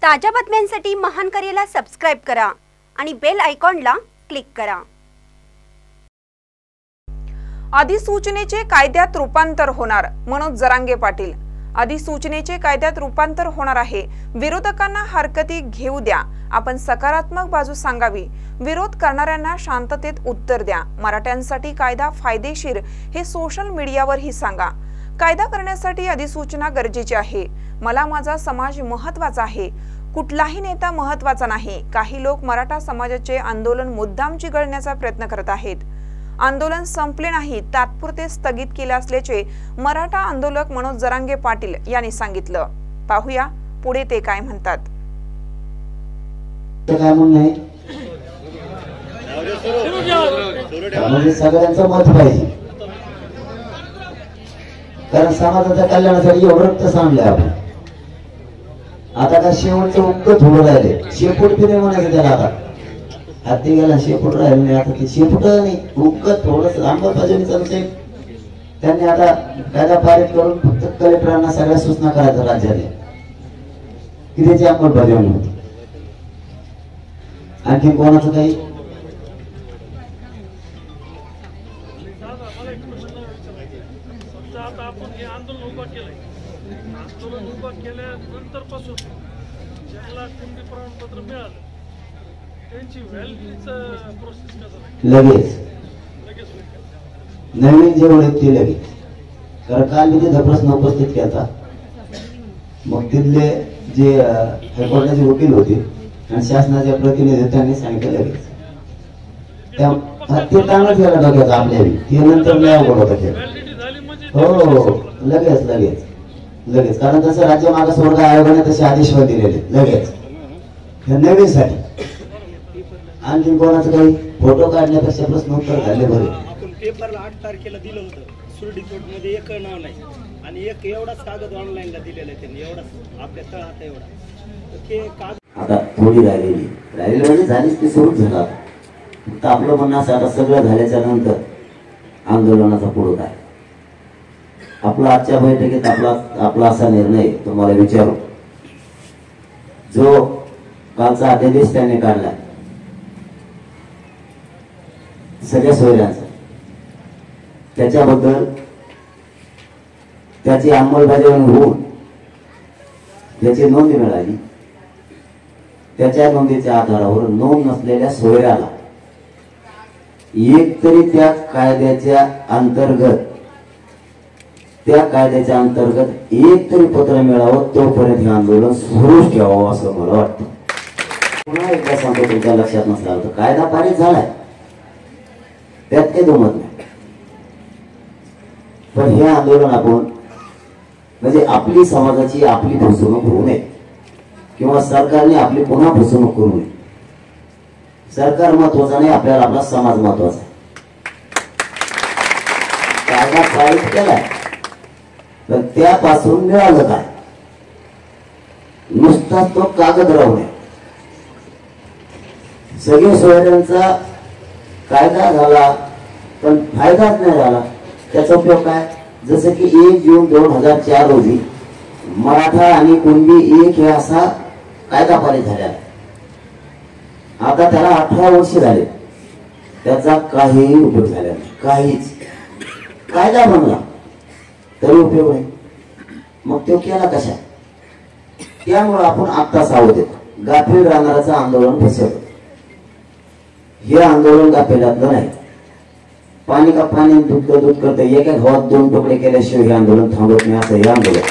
ताज्या बातम्यांसाठी महान करेला सबस्क्राइब करा आणि बेल आयकॉनला क्लिक करा। अधिसूचनेचे कायद्यात रूपांतर होणार, मनोज जरांगे पाटील। अधिसूचनेचे कायद्यात रूपांतर होणार आहे। विरोधकांना हरकती घेऊ द्या, आपण सकारात्मक बाजू सांगावी, विरोध करणाऱ्यांना शांततेत उत्तर द्या। मराठ्यांसाठी कायदा फायदेशीर हे सोशल मीडियावरही सांगा। कायदा करण्यासाठी अधिसूचना गरजेची आहे। मला माझा समाज महत्त्वाचा आहे, कुठलाही नेता महत्त्वाचा नाही। काही लोक मराठा समाजाचे आंदोलन मुद्दाम चिघळण्याचा प्रयत्न करत आहेत। आंदोलन संपले नाही, तात्पुरते स्थगित केले असल्याचे मराठा आंदोलक मनोज जरांगे पाटील यांनी सांगितलं। पाहूया पुढे ते काय म्हणतात। सगळ्यांचं मत पाहिजे, कारण समाजाच्या कल्याणासाठी एवढं रक्त सांडले आपण। आता का शेवटचं उगत थोडं राहिले, शेपूट फिरे म्हणायचं त्याला। आता हाती गेला शेपूट राहिले नाही, आता ते शेपूट नाही उगत थोडस अंमलबजावणीचा विषय त्यांनी आता कायदा पारित करून फक्त कलेक्टरांना सगळ्या सूचना करायच्या राज्याने की त्याची अंमलबजावणी होती। आणखी कोणाचं काही आपण हे आंदोलन उभा केलंय, आंदोलन उभा केल्यानंतर पासून ज्यांना कुंडी प्रमाणपत्र मिळालं त्यांची व्हॅलिडिटीचं प्रोसेस कसं लगेच नवीन जे ओळखते लगेच, कारण काल मी तिथे प्रश्न उपस्थित केला, मग तिथले जे हायकोर्टाचे वकील होते आणि शासनाच्या प्रतिनिधी त्यांनी सांगितलं लगेच ते चांगलं केलं डोक्याचं आपल्या ते नंतर नाही अवघड होतं केलं। हो लगेच लगेच लगेच, कारण तसं राज्य मागासवर्ग आयोगाने तसे आदेश दिलेले लगेच नवीन साठी। आणखी कोणाचं काही फोटो काढण्यापेक्षा प्रश्न उत्तर झाले बरे। आपण पेपरला 8 तारखेला दिलं होतं, सुरडी कोर्ट मध्ये एक नाव नाही आणि एक एवढाच कागद ऑनलाईनला दिलेला आहे त्यांनी, एवढाच आपल्या तळहात एवढा ते कागद। आता थोडी राहिलेली म्हणजे झालीच, ती सुरू झाला। फक्त आपलं म्हणणं असं, आता सगळं झाल्याच्या नंतर आंदोलनाचा पुढं काय आपला आजच्या बैठकीत आपला असा निर्णय तुम्हाला विचारू, जो कालचा अध्यादेश त्याने काढला सगळ्या सोयऱ्यांचा, त्याच्याबद्दल त्याची अंमलबजावणी होऊन त्याची नोंद मिळाली। त्याच्या नोंदीच्या आधारावर नोंद नसलेल्या सोयऱ्याला एक तरी त्या कायद्याच्या अंतर्गत एक तरी पत्र मिळावं, तोपर्यंत हे आंदोलन सुरूच ठेवावं असं मला वाटतं। पुन्हा एकदा सांगतो, तुमच्या लक्षात नसला तर कायदा पारित झालाय, त्यात काही दुमत नाही, पण हे आंदोलन आपण म्हणजे आपली समाजाची आपली फसवणूक होऊ नये किंवा सरकारने आपली पुन्हा फसवणूक करू नये। सरकार महत्वाचा नाही, आपल्याला आपला समाज महत्वाचा आहे। कायदा पारित केलाय, तर त्यापासून मिळालं काय? नुसताच तो कागद राहू नये। सगळे सोयऱ्यांचा कायदा झाला पण फायदाच नाही झाला, त्याचा उपयोग काय? जसं की 1 जून 2004 रोजी मराठा आणि कुणबी एक हे असा कायदा पारित झाला, आता त्याला 18 वर्ष झाले, त्याचा काहीही उपयोग झाला नाही, काहीच। कायदा बनला तरी उपयोग नाही, मग तो केला कशा? त्यामुळे आपण आता सावध येतो, गाफील राहणाऱ्याचं आंदोलन फसवतो। हे आंदोलन गाफिलातलं नाही, पाणी का पाणी दूध का दूध करतं, एका घावात 2 तुकडे केल्याशिवाय हे आंदोलन थांबत नाही, असं हे आंदोलन।